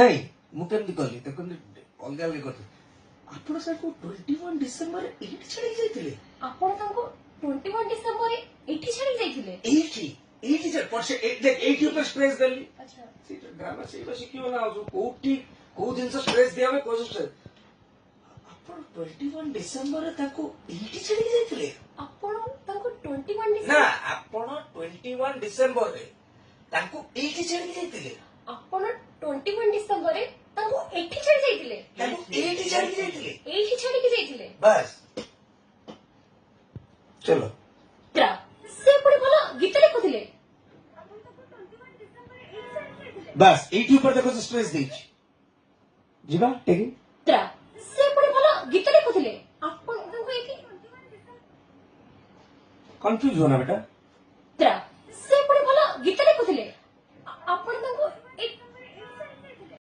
ନାଇଁ ମୁଁ କେମିତି କଲି ଦେଖନ୍ତୁ ଅଲଗା ଅଲଗା କଥା ଆପଣ ତାଙ୍କୁ 21 ଡିସେମ୍ବର ଏଇଠି ଛାଡିକି ଯାଇଥିଲେ ଆପଣ ତାଙ୍କୁ 21 ଡିସେମ୍ବର ଏଇଠି ଛାଡି ଯାଇଥିଲେ ଏଇଠି ଏଇଠି ଏଇଠି ଉପରେ ଷ୍ଟ୍ରେସ୍ ଦେଲି ଆଚ୍ଛା ସେଇଟା ଡ୍ରାମା ସେଇଟା ଶିଖିବ ନା ଆଉ କୋଉଠି କୋଉ ଜିନିଷ ଷ୍ଟ୍ରେସ୍ ଦିଆ ହୁଏ କୋଉ ଷ୍ଟ୍ରେସ୍ ଆପଣ 21 ଡିସେମ୍ବରରେ ତାଙ୍କୁ ଏଇଠି ଛାଡିକି ଯାଇଥିଲେ ଆପଣ ତାଙ୍କୁ 21 ନା ଡିସେମ୍ବର ଆପଣ 21 ଡିସେମ୍ବରରେ ତାଙ୍କୁ ଏଇଠି ଛାଡିକି ଯାଇଥିଲେ ଆପଣ 21 ଡିସେମ୍ବରରେ ତାଙ୍କୁ ଏଇଠି ଛାଡି ଯାଇଥିଲେ ତାଙ୍କୁ ଏଇଠି ଛାଡିକି ଯାଇଥିଲେ ଏଇଠି ଛାଡିକି ଯାଇଥିଲେ ବାସ୍ ଚलो ସେ ପୁଣି ଭଲ ଗୀତ ଲେଖୁଥିଲେ ବାସ୍ ଏଇଠି ଉପରେ ଦେଖ ଷ୍ଟ୍ରେସ୍ ଦେଇଛି ଯିବା ଟେକି ସେ ପୁଣି ଭଲ ଗୀତ ଲେଖୁଥିଲେ ଆପଣ ତାଙ୍କୁ ଏଇଠି କନଫ୍ୟୁଜ हो ना बेटा ସେ ପୁଣି ଭଲ ଗୀତ ଲେଖୁଥିଲେ ଆପଣ ତାଙ୍କୁ